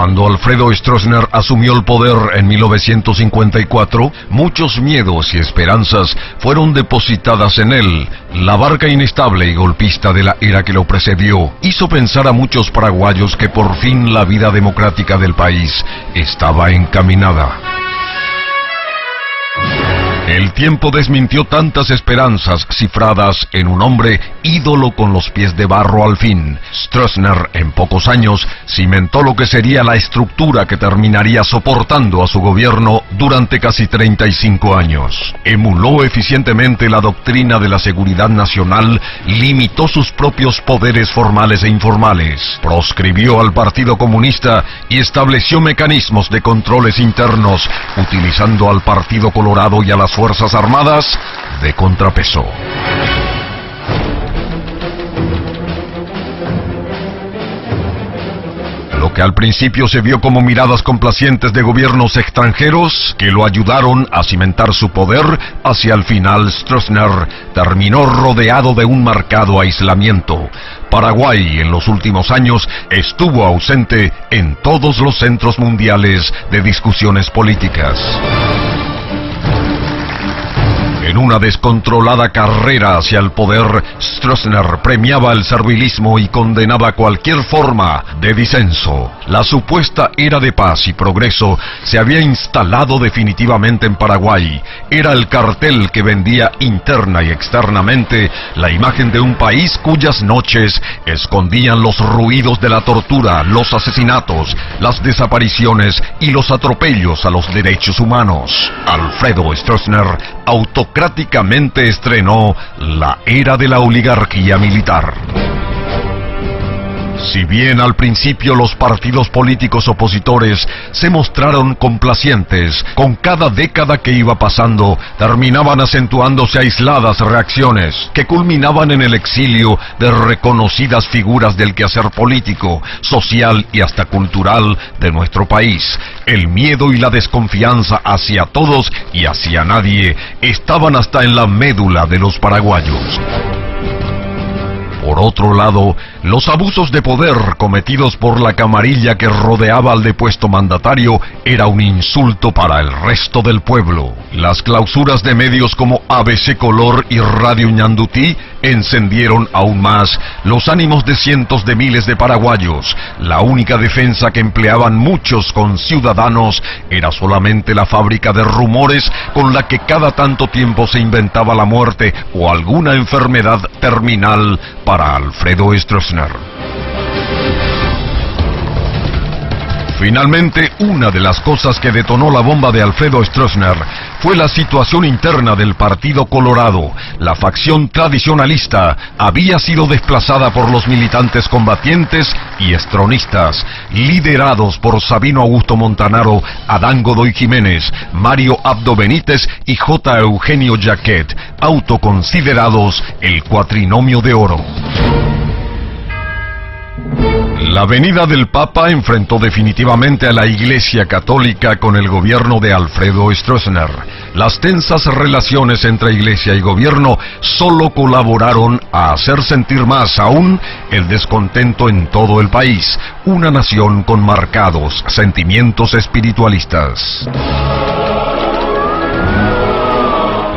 Cuando Alfredo Stroessner asumió el poder en 1954, muchos miedos y esperanzas fueron depositadas en él. La barca inestable y golpista de la era que lo precedió hizo pensar a muchos paraguayos que por fin la vida democrática del país estaba encaminada. El tiempo desmintió tantas esperanzas cifradas en un hombre ídolo con los pies de barro al fin. Stroessner, en pocos años, cimentó lo que sería la estructura que terminaría soportando a su gobierno durante casi 35 años. Emuló eficientemente la doctrina de la seguridad nacional, limitó sus propios poderes formales e informales, proscribió al Partido Comunista y estableció mecanismos de controles internos, utilizando al Partido Colorado y a las Fuerzas Armadas de contrapeso. Lo que al principio se vio como miradas complacientes de gobiernos extranjeros que lo ayudaron a cimentar su poder, hacia el final Stroessner terminó rodeado de un marcado aislamiento. Paraguay en los últimos años estuvo ausente en todos los centros mundiales de discusiones políticas. En una descontrolada carrera hacia el poder, Stroessner premiaba el servilismo y condenaba cualquier forma de disenso. La supuesta era de paz y progreso se había instalado definitivamente en Paraguay. Era el cartel que vendía interna y externamente la imagen de un país cuyas noches escondían los ruidos de la tortura, los asesinatos, las desapariciones y los atropellos a los derechos humanos. Alfredo Stroessner autocráticamente estrenó la era de la oligarquía militar. Si bien al principio los partidos políticos opositores se mostraron complacientes, con cada década que iba pasando terminaban acentuándose aisladas reacciones que culminaban en el exilio de reconocidas figuras del quehacer político, social y hasta cultural de nuestro país. El miedo y la desconfianza hacia todos y hacia nadie estaban hasta en la médula de los paraguayos. Por otro lado, los abusos de poder cometidos por la camarilla que rodeaba al depuesto mandatario era un insulto para el resto del pueblo. Las clausuras de medios como ABC Color y Radio Ñandutí encendieron aún más los ánimos de cientos de miles de paraguayos. La única defensa que empleaban muchos conciudadanos era solamente la fábrica de rumores con la que cada tanto tiempo se inventaba la muerte o alguna enfermedad terminal para Alfredo Stroessner. Finalmente, una de las cosas que detonó la bomba de Alfredo Stroessner fue la situación interna del Partido Colorado. La facción tradicionalista había sido desplazada por los militantes combatientes y estronistas, liderados por Sabino Augusto Montanaro, Adán Godoy Jiménez, Mario Abdo Benítez y J. Eugenio Jaquet, autoconsiderados el Cuatrinomio de Oro. La venida del Papa enfrentó definitivamente a la Iglesia Católica con el gobierno de Alfredo Stroessner. Las tensas relaciones entre Iglesia y gobierno solo colaboraron a hacer sentir más aún el descontento en todo el país, una nación con marcados sentimientos espiritualistas.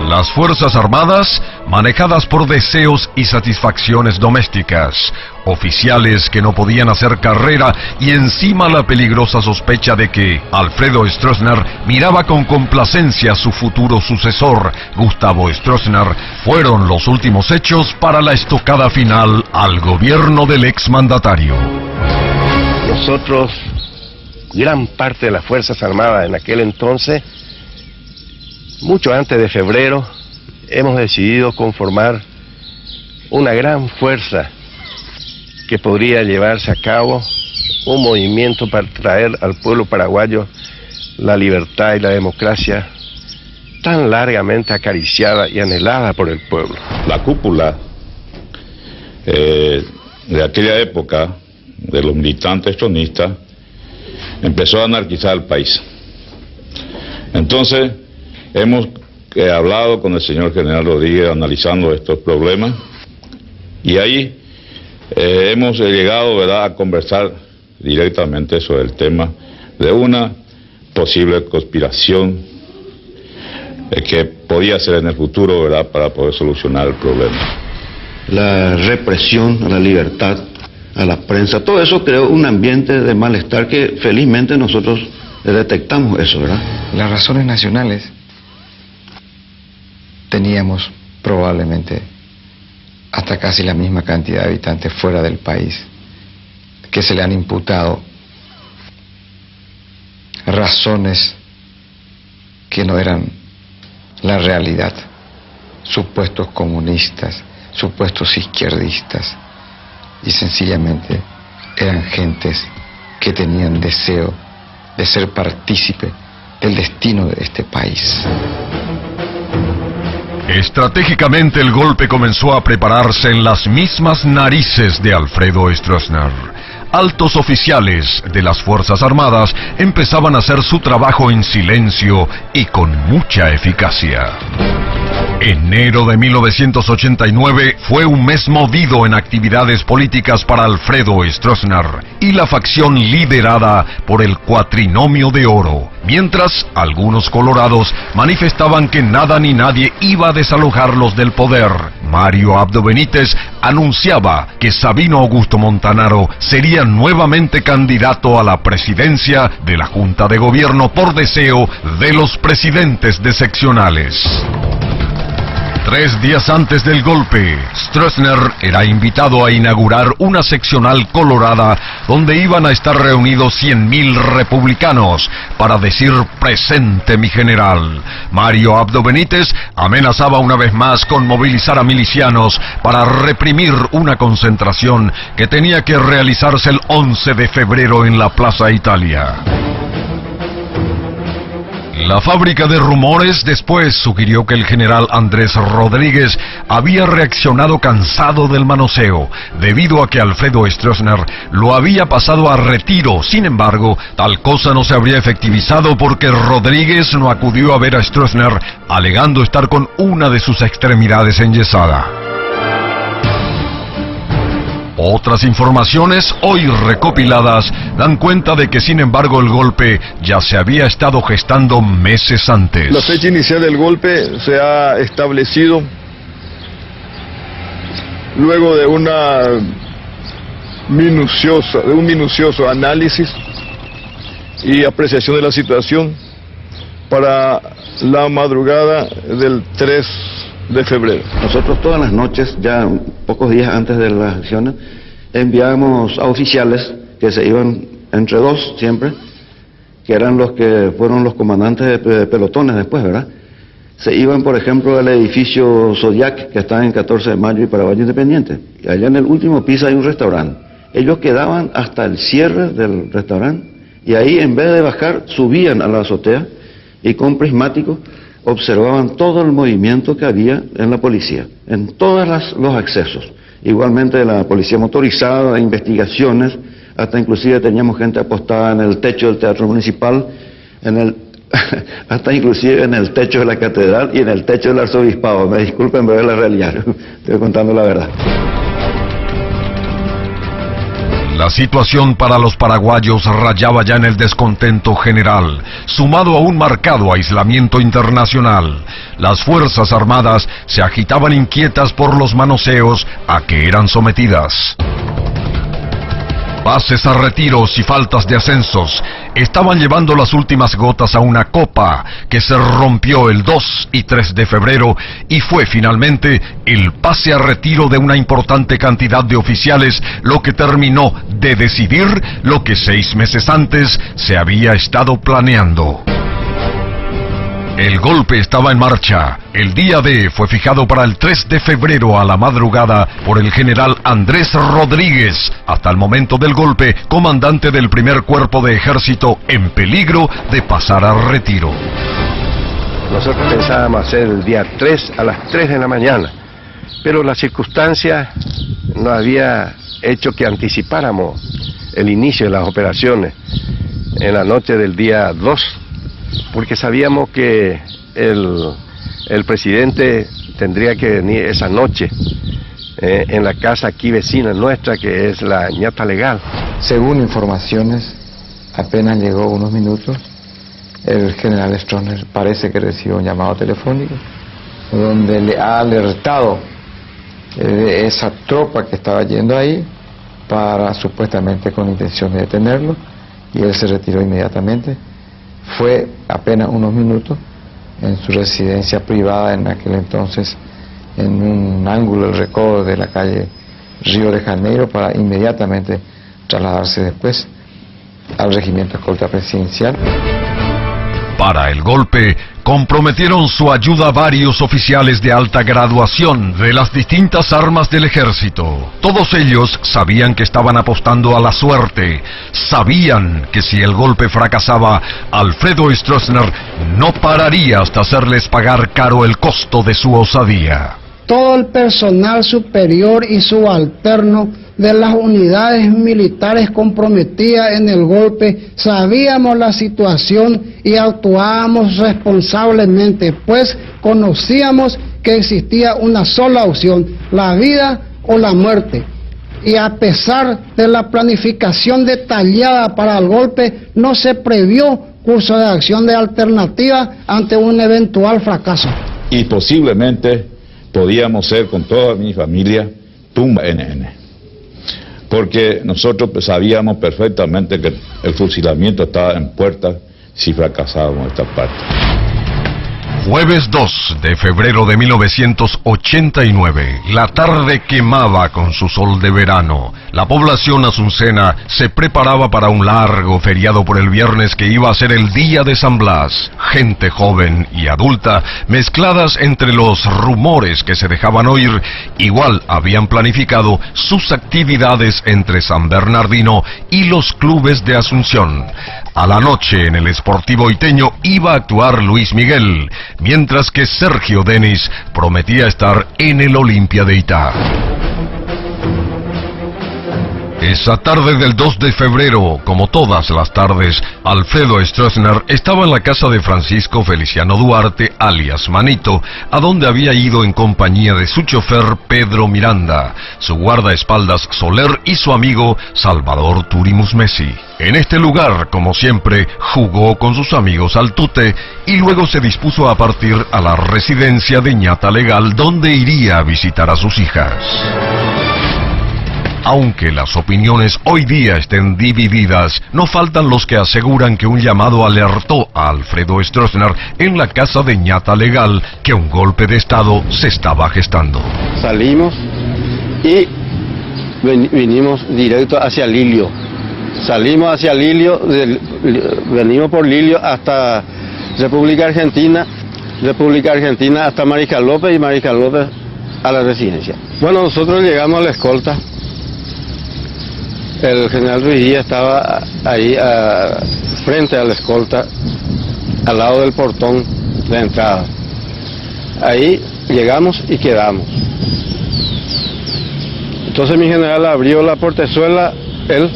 Las Fuerzas Armadas, manejadas por deseos y satisfacciones domésticas, oficiales que no podían hacer carrera y encima la peligrosa sospecha de que Alfredo Stroessner miraba con complacencia a su futuro sucesor, Gustavo Stroessner, fueron los últimos hechos para la estocada final al gobierno del exmandatario. Nosotros, gran parte de las Fuerzas Armadas en aquel entonces, mucho antes de febrero, hemos decidido conformar una gran fuerza que podría llevarse a cabo un movimiento para traer al pueblo paraguayo la libertad y la democracia tan largamente acariciada y anhelada por el pueblo. La cúpula de aquella época, de los militantes estronistas, empezó a anarquizar el país. Entonces, hemos hablado con el señor general Rodríguez analizando estos problemas y ahí hemos llegado, ¿verdad?, a conversar directamente sobre el tema de una posible conspiración que podía ser en el futuro, ¿verdad?, para poder solucionar el problema. La represión a la libertad, a la prensa, todo eso creó un ambiente de malestar que felizmente nosotros detectamos eso, ¿verdad? Las razones nacionales teníamos probablemente hasta casi la misma cantidad de habitantes fuera del país que se le han imputado razones que no eran la realidad, supuestos comunistas, supuestos izquierdistas, y sencillamente eran gentes que tenían deseo de ser partícipe del destino de este país. Estratégicamente el golpe comenzó a prepararse en las mismas narices de Alfredo Stroessner. Altos oficiales de las Fuerzas Armadas empezaban a hacer su trabajo en silencio y con mucha eficacia. Enero de 1989 fue un mes movido en actividades políticas para Alfredo Stroessner y la facción liderada por el Cuatrinomio de Oro, mientras algunos colorados manifestaban que nada ni nadie iba a desalojarlos del poder. Mario Abdo Benítez anunciaba que Sabino Augusto Montanaro sería nuevamente candidato a la presidencia de la Junta de Gobierno por deseo de los presidentes de seccionales. 3 días antes del golpe, Stroessner era invitado a inaugurar una seccional colorada donde iban a estar reunidos 100.000 republicanos para decir presente mi general. Mario Abdo Benítez amenazaba una vez más con movilizar a milicianos para reprimir una concentración que tenía que realizarse el 11 de febrero en la Plaza Italia. La fábrica de rumores después sugirió que el general Andrés Rodríguez había reaccionado cansado del manoseo, debido a que Alfredo Stroessner lo había pasado a retiro. Sin embargo, tal cosa no se habría efectivizado porque Rodríguez no acudió a ver a Stroessner, alegando estar con una de sus extremidades enyesada. Otras informaciones, hoy recopiladas, dan cuenta de que sin embargo el golpe ya se había estado gestando meses antes. La fecha inicial del golpe se ha establecido luego de un minucioso análisis y apreciación de la situación para la madrugada del 3 de febrero. Nosotros todas las noches, ya pocos días antes de las acciones, enviábamos a oficiales que se iban entre 2 siempre, que eran los que fueron los comandantes de pelotones después, ¿verdad? Se iban, por ejemplo, al edificio Zodiac, que está en 14 de mayo y Paraguayo Independiente. Y allá en el último piso hay un restaurante. Ellos quedaban hasta el cierre del restaurante y ahí, en vez de bajar, subían a la azotea y con prismáticos observaban todo el movimiento que había en la policía, en todos los accesos. Igualmente la policía motorizada, investigaciones, hasta inclusive teníamos gente apostada en el techo del Teatro Municipal, hasta inclusive en el techo de la Catedral y en el techo del Arzobispado. Me disculpen, pero es la realidad, estoy contando la verdad. La situación para los paraguayos rayaba ya en el descontento general, sumado a un marcado aislamiento internacional. Las Fuerzas Armadas se agitaban inquietas por los manoseos a que eran sometidas. Pases a retiros y faltas de ascensos estaban llevando las últimas gotas a una copa que se rompió el 2 y 3 de febrero y fue finalmente el pase a retiro de una importante cantidad de oficiales lo que terminó de decidir lo que 6 meses antes se había estado planeando. El golpe estaba en marcha. El día D fue fijado para el 3 de febrero a la madrugada por el general Andrés Rodríguez, hasta el momento del golpe, comandante del primer cuerpo de ejército en peligro de pasar a retiro. Nosotros pensábamos hacer el día 3 a las 3 de la mañana, pero la circunstancia nos había hecho que anticipáramos el inicio de las operaciones en la noche del día 2, porque sabíamos que el presidente tendría que venir esa noche en la casa aquí vecina nuestra, que es la Ñata Legal. Según informaciones, apenas llegó unos minutos, el general Stroessner parece que recibió un llamado telefónico donde le ha alertado de esa tropa que estaba yendo ahí para supuestamente con intención de detenerlo, y él se retiró inmediatamente. Fue apenas unos minutos en su residencia privada en aquel entonces, en un ángulo del recodo de la calle Río de Janeiro, para inmediatamente trasladarse después al regimiento escolta presidencial. Para el golpe, comprometieron su ayuda varios oficiales de alta graduación de las distintas armas del ejército. Todos ellos sabían que estaban apostando a la suerte. Sabían que si el golpe fracasaba, Alfredo Stroessner no pararía hasta hacerles pagar caro el costo de su osadía. Todo el personal superior y subalterno de las unidades militares comprometidas en el golpe sabíamos la situación y actuábamos responsablemente, pues conocíamos que existía una sola opción: la vida o la muerte. Y a pesar de la planificación detallada para el golpe, no se previó curso de acción de alternativa ante un eventual fracaso. Y posiblemente podíamos ser con toda mi familia tumba NN. Porque nosotros sabíamos perfectamente que el fusilamiento estaba en puerta si fracasábamos esta parte. Jueves 2 de febrero de 1989, la tarde quemaba con su sol de verano. La población asuncena se preparaba para un largo feriado por el viernes que iba a ser el día de San Blas. Gente joven y adulta, mezcladas entre los rumores que se dejaban oír, igual habían planificado sus actividades entre San Bernardino y los clubes de Asunción. A la noche en el Sportivo Iteño iba a actuar Luis Miguel, mientras que Sergio Denis prometía estar en el Olimpia de Itá. Esa tarde del 2 de febrero, como todas las tardes, Alfredo Stroessner estaba en la casa de Francisco Feliciano Duarte, alias Manito, a donde había ido en compañía de su chofer Pedro Miranda, su guardaespaldas Soler y su amigo Salvador Turimus Messi. En este lugar, como siempre, jugó con sus amigos al tute y luego se dispuso a partir a la residencia de Ñata Legal, donde iría a visitar a sus hijas. Aunque las opiniones hoy día estén divididas, no faltan los que aseguran que un llamado alertó a Alfredo Stroessner en la casa de Ñata Legal que un golpe de Estado se estaba gestando. Salimos y vinimos directo hacia Lilio. Salimos hacia Lilio, venimos por Lilio hasta República Argentina hasta Mariscal López y Mariscal López a la residencia. Bueno, nosotros llegamos a la escolta. El general Ruiz Díaz estaba ahí frente a la escolta, al lado del portón de entrada. Ahí llegamos y quedamos. Entonces mi general abrió la portezuela, él,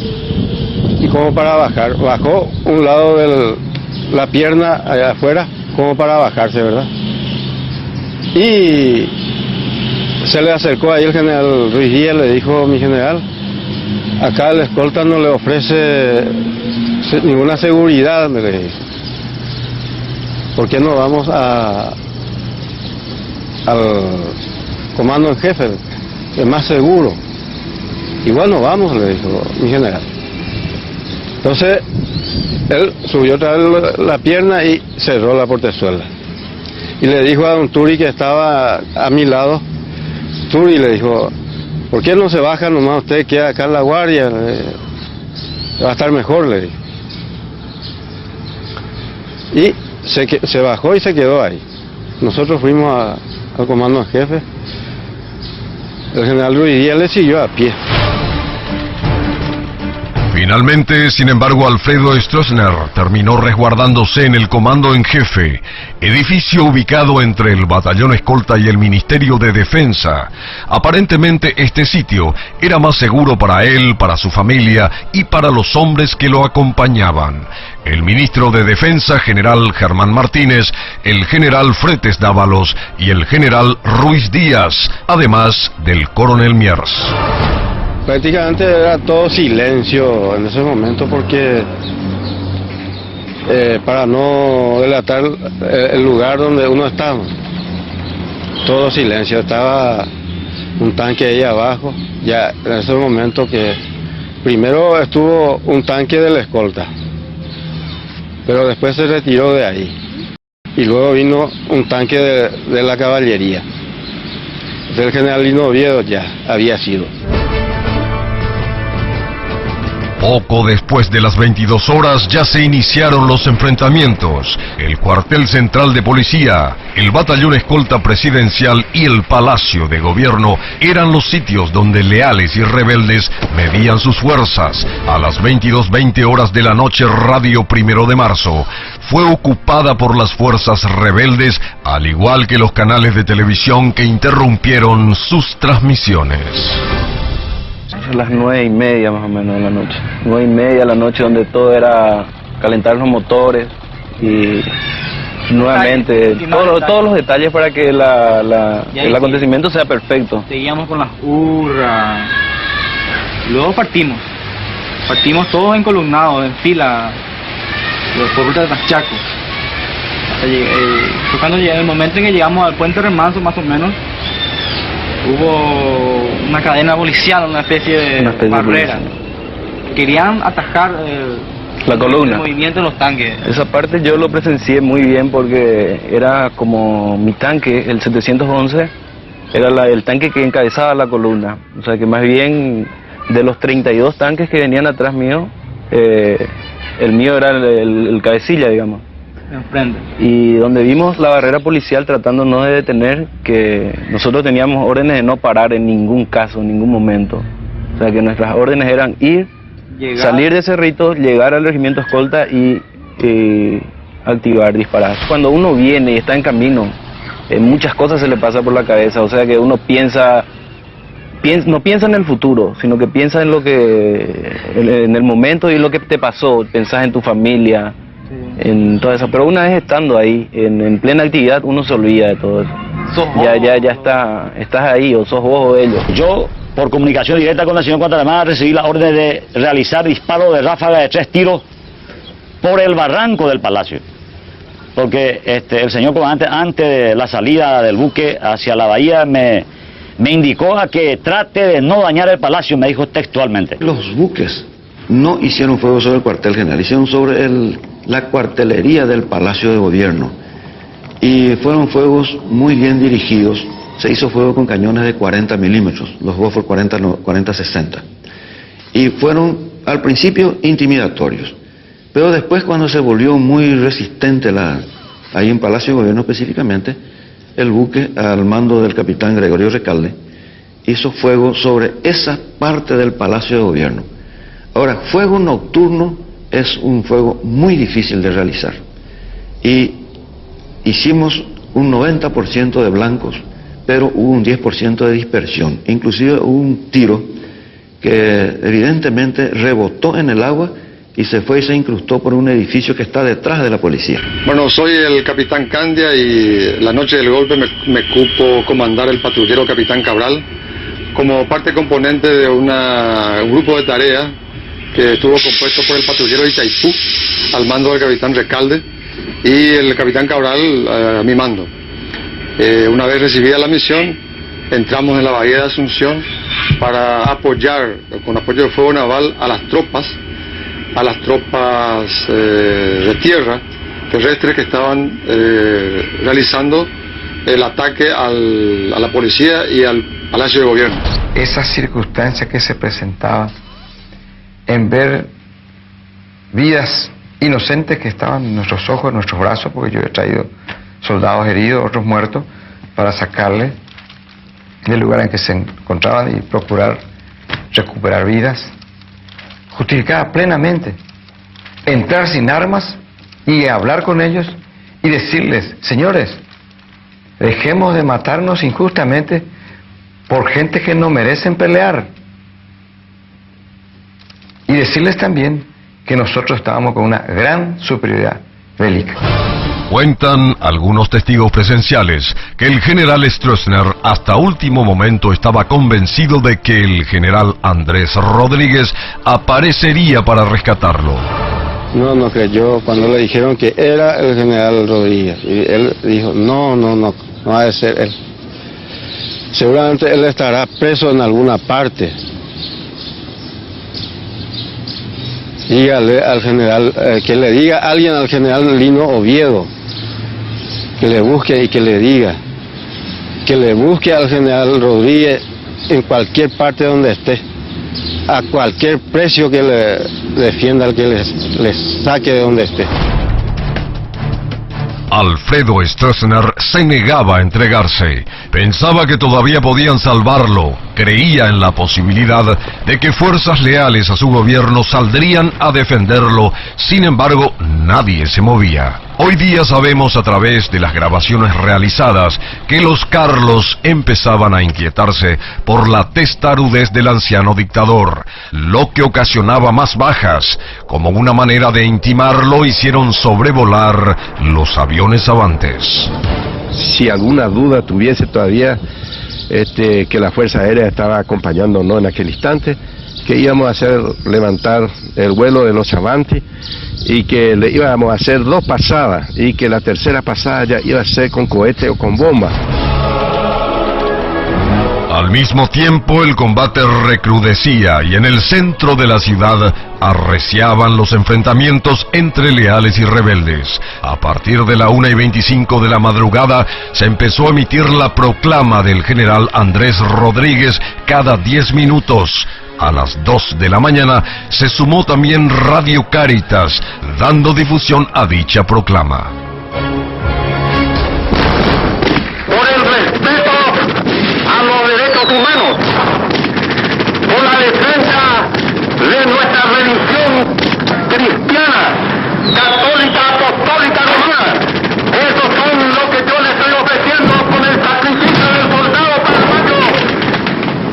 y como para bajar, bajó un lado de la pierna allá afuera, como para bajarse, ¿verdad? Y se le acercó ahí el general Ruiz Díaz, le dijo: mi general, acá el escolta no le ofrece ninguna seguridad, me le dijo. ¿Por qué no vamos al comando en jefe? Es más seguro. Igual no vamos, le dijo mi general. Entonces, él subió otra vez la pierna y cerró la portezuela. Y le dijo a don Turi, que estaba a mi lado, Turi le dijo: ¿por qué no se baja nomás usted, queda acá en la guardia? Va a estar mejor, le dijo. Y se bajó y se quedó ahí. Nosotros fuimos al comando en jefe. El general Ruiz Díaz le siguió a pie. Finalmente, sin embargo, Alfredo Stroessner terminó resguardándose en el Comando en Jefe, edificio ubicado entre el Batallón Escolta y el Ministerio de Defensa. Aparentemente este sitio era más seguro para él, para su familia y para los hombres que lo acompañaban. El ministro de Defensa, general Germán Martínez, el general Fretes Dávalos y el general Ruiz Díaz, además del coronel Miers. Prácticamente era todo silencio en ese momento porque para no delatar el lugar donde uno estaba. Todo silencio, estaba un tanque ahí abajo, ya en ese momento que primero estuvo un tanque de la escolta, pero después se retiró de ahí y luego vino un tanque de la caballería. El general Lino Oviedo ya había sido. Poco después de las 22 horas ya se iniciaron los enfrentamientos. El cuartel central de policía, el batallón escolta presidencial y el palacio de gobierno eran los sitios donde leales y rebeldes medían sus fuerzas. A las 22:20 horas de la noche, Radio 1 de Marzo fue ocupada por las fuerzas rebeldes, al igual que los canales de televisión que interrumpieron sus transmisiones. A las 9:30 más o menos de la noche. 9:30 de la noche, donde todo era calentar los motores y nuevamente todos los detalles para que el acontecimiento sea perfecto. Seguíamos con las hurras. Luego partimos todos encolumnados, en fila, los pueblos de Tachaco. Fue cuando llegó el momento en que llegamos al puente Remanso, más o menos. Hubo una cadena policial, una especie de barrera. Querían atajar la columna, el movimiento de los tanques. Esa parte yo lo presencié muy bien porque era como mi tanque, el 711, era el tanque que encabezaba la columna. O sea que más bien de los 32 tanques que venían atrás mío, el mío era el cabecilla, digamos. Enfrente. Y donde vimos la barrera policial tratándonos de detener, que nosotros teníamos órdenes de no parar en ningún caso, en ningún momento. O sea que nuestras órdenes eran salir de Cerrito, llegar al regimiento escolta y activar, disparar. Cuando uno viene y está en camino, muchas cosas se le pasa por la cabeza, o sea que uno no piensa en el futuro, sino que piensa en en el momento y lo que te pasó, pensás en tu familia, en todo eso. Pero una vez estando ahí, en plena actividad, uno se olvida de todo eso. Estás ahí, o sos vos o ellos. Yo, por comunicación directa con el señor Cuantaramá, recibí la orden de realizar disparo de ráfaga de 3 tiros por el barranco del palacio. Porque el señor comandante, antes de la salida del buque hacia la bahía, me indicó a que trate de no dañar el palacio, me dijo textualmente. Los buques no hicieron fuego sobre el cuartel general, hicieron sobre la cuartelería del Palacio de Gobierno. Y fueron fuegos muy bien dirigidos. Se hizo fuego con cañones de 40 milímetros, los Bofors 40-60. Y fueron al principio intimidatorios. Pero después, cuando se volvió muy resistente ahí en Palacio de Gobierno específicamente, el buque, al mando del capitán Gregorio Recalde, hizo fuego sobre esa parte del Palacio de Gobierno. Ahora, fuego nocturno es un fuego muy difícil de realizar. Y hicimos un 90% de blancos, pero hubo un 10% de dispersión. Inclusive hubo un tiro que evidentemente rebotó en el agua y se fue y se incrustó por un edificio que está detrás de la policía. Bueno, soy el capitán Candia y la noche del golpe me cupo comandar el patrullero Capitán Cabral como parte componente de un grupo de tarea que estuvo compuesto por el patrullero Itaipú al mando del capitán Recalde y el capitán Cabral a mi mando. Una vez recibida la misión, entramos en la bahía de Asunción para apoyar, con apoyo de fuego naval, a las tropas de tierra terrestres que estaban realizando el ataque a la policía y al Palacio de Gobierno. Esas circunstancias que se presentaban en ver vidas inocentes que estaban en nuestros ojos, en nuestros brazos, porque yo he traído soldados heridos, otros muertos, para sacarles del lugar en que se encontraban y procurar recuperar vidas. justificada plenamente, entrar sin armas y hablar con ellos y decirles, señores, dejemos de matarnos injustamente por gente que no merecen pelear. Y decirles también que nosotros estábamos con una gran superioridad bélica. Cuentan algunos testigos presenciales que el general Stroessner hasta último momento estaba convencido de que el general Andrés Rodríguez aparecería para rescatarlo. No creyó cuando le dijeron que era el general Rodríguez. Y él dijo, no ha de ser él. Seguramente él estará preso en alguna parte. Dígale al general, que le diga a alguien al general Lino Oviedo, que le busque y que le diga, que le busque al general Rodríguez en cualquier parte donde esté, a cualquier precio que le defienda, al que le saque de donde esté. Alfredo Stroessner se negaba a entregarse. Pensaba que todavía podían salvarlo. Creía en la posibilidad de que fuerzas leales a su gobierno saldrían a defenderlo. Sin embargo, nadie se movía. Hoy día sabemos a través de las grabaciones realizadas que los Carlos empezaban a inquietarse por la testarudez del anciano dictador, lo que ocasionaba más bajas. Como una manera de intimarlo, hicieron sobrevolar los aviones Avantes. Si alguna duda tuviese todavía que la Fuerza Aérea estaba acompañándonos en aquel instante, que íbamos a hacer levantar el vuelo de los Avanti y que le íbamos a hacer 2 pasadas y que la tercera pasada ya iba a ser con cohete o con bomba. Al mismo tiempo, el combate recrudecía y en el centro de la ciudad arreciaban los enfrentamientos entre leales y rebeldes. A partir de la 1:25 de la madrugada se empezó a emitir la proclama del general Andrés Rodríguez cada 10 minutos. A las 2 de la mañana se sumó también Radio Cáritas, dando difusión a dicha proclama. Por el respeto a los derechos humanos, por la defensa de nuestra religión cristiana, católica, apostólica, romana. Esos son lo que yo le estoy ofreciendo con el sacrificio del soldado paraguayo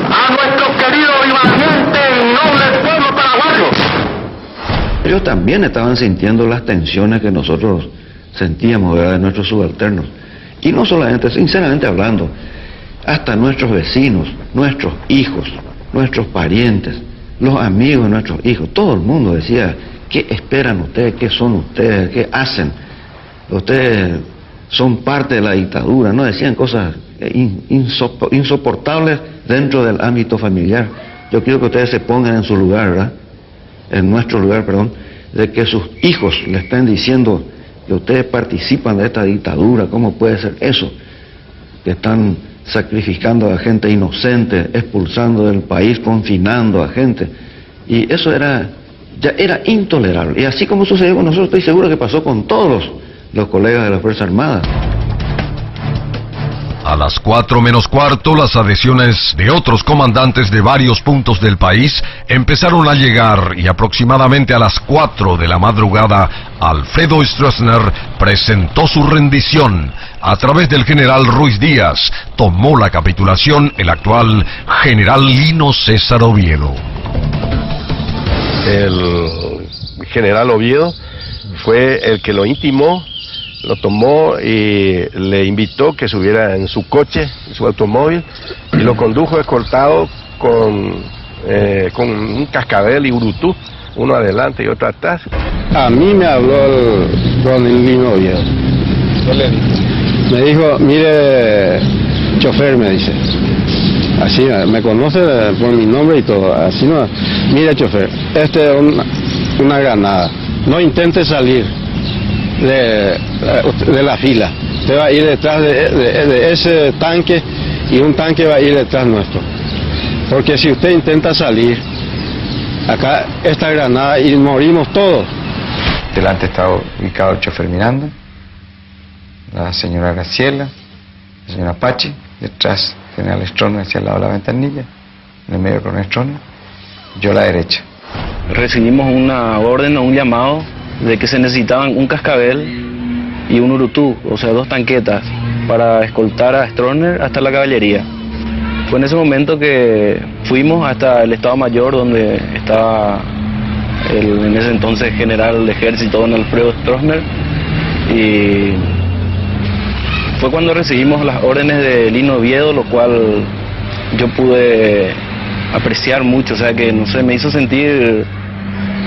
a nuestro querido y valiente y noble pueblo paraguayo. Ellos también estaban sintiendo las tensiones que nosotros sentíamos, ¿verdad?, de nuestros subalternos. Y no solamente, sinceramente hablando, hasta nuestros vecinos, nuestros hijos, nuestros parientes, los amigos de nuestros hijos, todo el mundo decía, ¿qué esperan ustedes? ¿Qué son ustedes? ¿Qué hacen? Ustedes son parte de la dictadura, ¿no? Decían cosas insoportables dentro del ámbito familiar. Yo quiero que ustedes se pongan en su lugar, ¿verdad? En nuestro lugar, perdón, de que sus hijos le estén diciendo que ustedes participan de esta dictadura. ¿Cómo puede ser eso? Que están sacrificando a gente inocente, expulsando del país, confinando a gente. Y eso ya era intolerable. Y así como sucedió con nosotros, estoy seguro que pasó con todos los colegas de la Fuerza Armada. A las 4:15, las adhesiones de otros comandantes de varios puntos del país empezaron a llegar y aproximadamente a las 4 de la madrugada, Alfredo Stroessner presentó su rendición. A través del general Ruiz Díaz, tomó la capitulación el actual general Lino César Oviedo. El general Oviedo fue el que lo intimó, lo tomó y le invitó que subiera en su coche, en su automóvil, y lo condujo escoltado con un cascabel y urutú, uno adelante y otro atrás. A mí me habló con el Lino Oviedo. ¿Qué le dijo? Me dijo, mire, chofer, me dice, así, me conoce por mi nombre y todo, así no, mire, chofer, es una granada, no intente salir de la fila, usted va a ir detrás de ese tanque y un tanque va a ir detrás nuestro, porque si usted intenta salir, acá esta granada y morimos todos. Delante estaba ubicado el chofer Miranda, la señora Graciela, la señora Pachi, detrás el general Stroessner hacia el lado de la ventanilla, en el medio con Stroessner, yo a la derecha. recibimos una orden o un llamado de que se necesitaban un cascabel y un urutú, o sea, 2 tanquetas, para escoltar a Stroessner hasta la caballería. Fue en ese momento que fuimos hasta el Estado Mayor, donde estaba en ese entonces general del ejército, don Alfredo Stroessner, y fue cuando recibimos las órdenes de Lino Oviedo, lo cual yo pude apreciar mucho, o sea que, no sé, me hizo sentir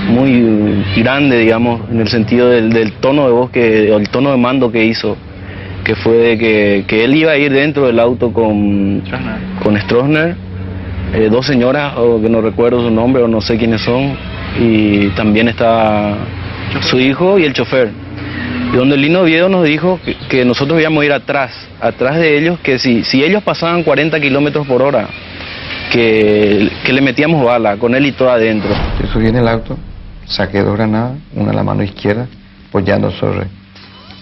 muy grande, digamos, en el sentido del tono de voz, o el tono de mando que hizo, que fue de que él iba a ir dentro del auto con Stroessner, 2 señoras, o que no recuerdo su nombre o no sé quiénes son, y también estaba su hijo y el chofer. Y donde Lino Oviedo nos dijo que nosotros íbamos a ir atrás de ellos, que si ellos pasaban 40 kilómetros por hora, que le metíamos bala, con él y todo adentro. Yo subí en el auto, saqué 2 granadas, una en la mano izquierda, apoyando sobre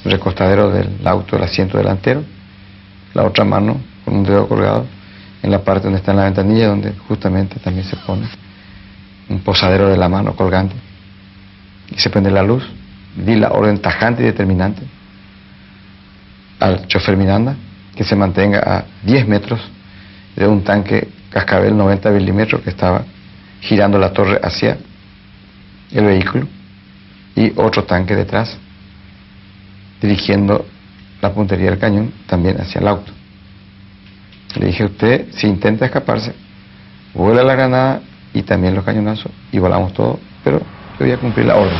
el recostadero del auto, el asiento delantero, la otra mano con un dedo colgado en la parte donde está en la ventanilla, donde justamente también se pone un posadero de la mano colgante, y se prende la luz. Di la orden tajante y determinante al chofer Miranda que se mantenga a 10 metros de un tanque cascabel 90 milímetros que estaba girando la torre hacia el vehículo, y otro tanque detrás dirigiendo la puntería del cañón también hacia el auto. Le dije: usted, si intenta escaparse, vuela la granada y también los cañonazos y volamos todo, pero yo voy a cumplir la orden.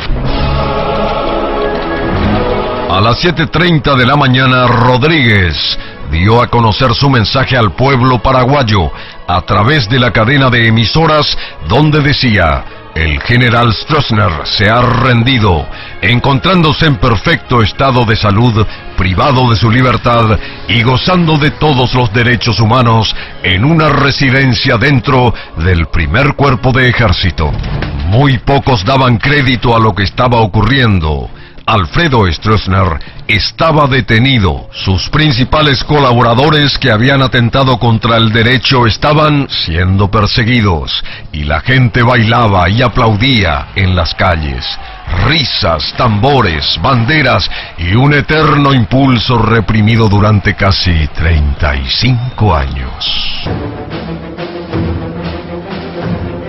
A las 7:30 de la mañana, Rodríguez dio a conocer su mensaje al pueblo paraguayo a través de la cadena de emisoras, donde decía: el general Stroessner se ha rendido, encontrándose en perfecto estado de salud, privado de su libertad y gozando de todos los derechos humanos en una residencia dentro del primer cuerpo de ejército. Muy pocos daban crédito a lo que estaba ocurriendo. Alfredo Stroessner estaba detenido. Sus principales colaboradores que habían atentado contra el derecho estaban siendo perseguidos, y la gente bailaba y aplaudía en las calles. Risas, tambores, banderas y un eterno impulso reprimido durante casi 35 años.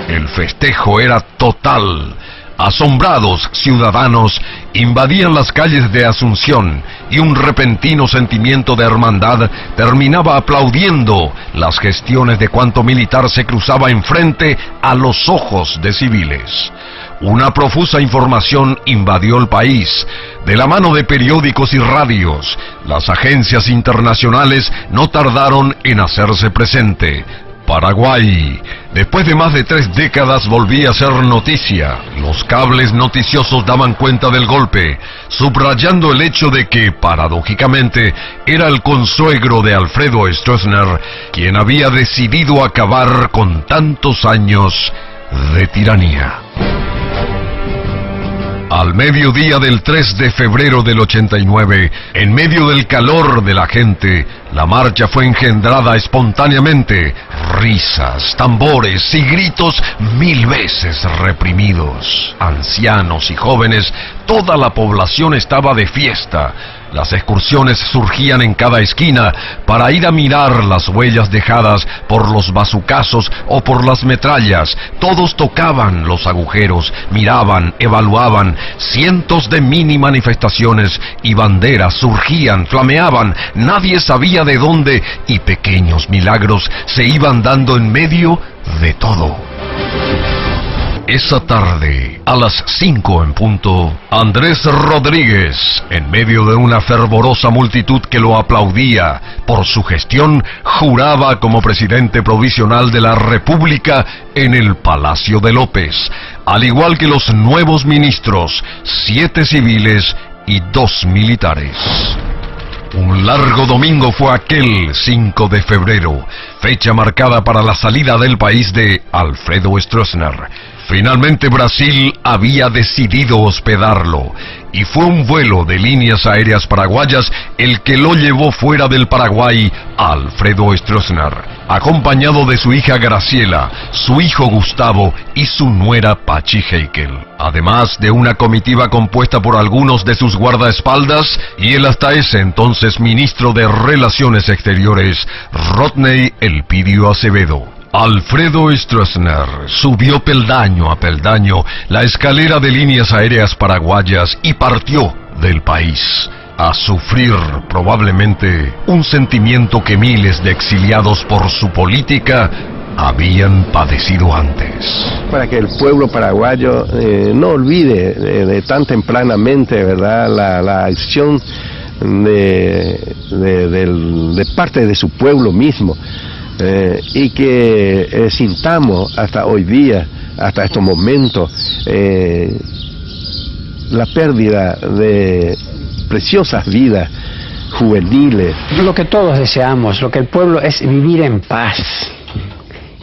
El festejo era total. Asombrados ciudadanos invadían las calles de Asunción, y un repentino sentimiento de hermandad terminaba aplaudiendo las gestiones de cuanto militar se cruzaba enfrente a los ojos de civiles. Una profusa información invadió el país. De la mano de periódicos y radios, las agencias internacionales no tardaron en hacerse presente. Paraguay, después de más de 3 décadas, volvía a ser noticia. Los cables noticiosos daban cuenta del golpe, subrayando el hecho de que, paradójicamente, era el consuegro de Alfredo Stroessner quien había decidido acabar con tantos años de tiranía. Al mediodía del 3 de febrero del 89, en medio del calor de la gente, la marcha fue engendrada espontáneamente. Risas, tambores y gritos 1000 veces reprimidos. Ancianos y jóvenes, toda la población estaba de fiesta. Las excursiones surgían en cada esquina para ir a mirar las huellas dejadas por los bazucazos o por las metrallas. Todos tocaban los agujeros, miraban, evaluaban. Cientos de mini manifestaciones y banderas surgían, flameaban. Nadie sabía de dónde, y pequeños milagros se iban dando en medio de todo. Esa tarde, a las 5 en punto, Andrés Rodríguez, en medio de una fervorosa multitud que lo aplaudía por su gestión, juraba como presidente provisional de la República en el Palacio de López, al igual que los nuevos ministros, 7 civiles y 2 militares. Un largo domingo fue aquel 5 de febrero, fecha marcada para la salida del país de Alfredo Stroessner. Finalmente Brasil había decidido hospedarlo, y fue un vuelo de líneas aéreas paraguayas el que lo llevó fuera del Paraguay a Alfredo Stroessner. acompañado de su hija Graciela, su hijo Gustavo y su nuera Pachi Heikel, además de una comitiva compuesta por algunos de sus guardaespaldas y el hasta ese entonces ministro de Relaciones Exteriores, Rodney Elpidio Acevedo. Alfredo Stroessner subió peldaño a peldaño la escalera de líneas aéreas paraguayas y partió del país, a sufrir probablemente un sentimiento que miles de exiliados por su política habían padecido antes. Para que el pueblo paraguayo no olvide de tan tempranamente, ¿verdad?, la acción de parte de su pueblo mismo, y que sintamos hasta hoy día, hasta estos momentos, la pérdida de preciosas vidas juveniles. Lo que todos deseamos, lo que el pueblo es vivir en paz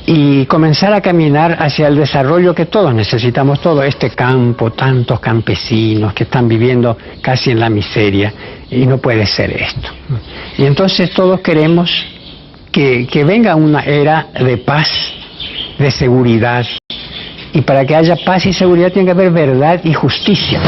y comenzar a caminar hacia el desarrollo que todos necesitamos, todo este campo, tantos campesinos que están viviendo casi en la miseria, y no puede ser esto. Y entonces todos queremos que venga una era de paz, de seguridad, y para que haya paz y seguridad tiene que haber verdad y justicia.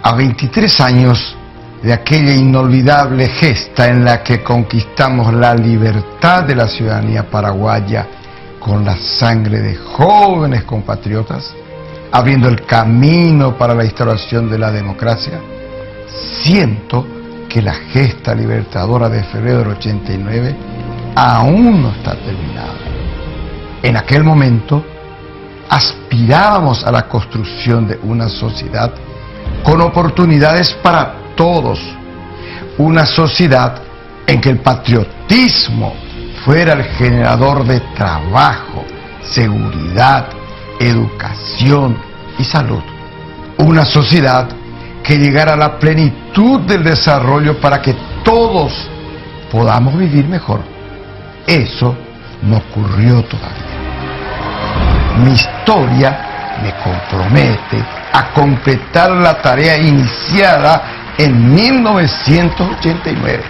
A 23 años de aquella inolvidable gesta en la que conquistamos la libertad de la ciudadanía paraguaya con la sangre de jóvenes compatriotas, abriendo el camino para la instauración de la democracia, siento que la gesta libertadora de febrero del 89 aún no está terminada. En aquel momento aspirábamos a la construcción de una sociedad con oportunidades para todos, una sociedad en que el patriotismo fuera el generador de trabajo, seguridad, educación y salud, una sociedad que llegara a la plenitud del desarrollo para que todos podamos vivir mejor. Eso no ocurrió todavía. Mi historia me compromete a completar la tarea iniciada en 1989.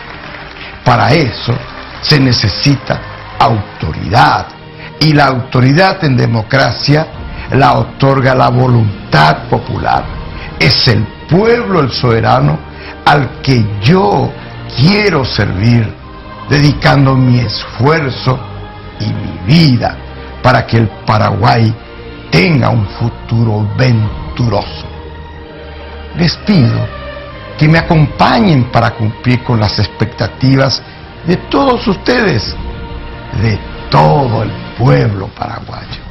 Para eso se necesita autoridad, y la autoridad en democracia la otorga la voluntad popular. Es el pueblo el soberano al que yo quiero servir, dedicando mi esfuerzo y mi vida para que el Paraguay tenga un futuro venturoso. Les pido que me acompañen para cumplir con las expectativas de todos ustedes, de todo el pueblo paraguayo.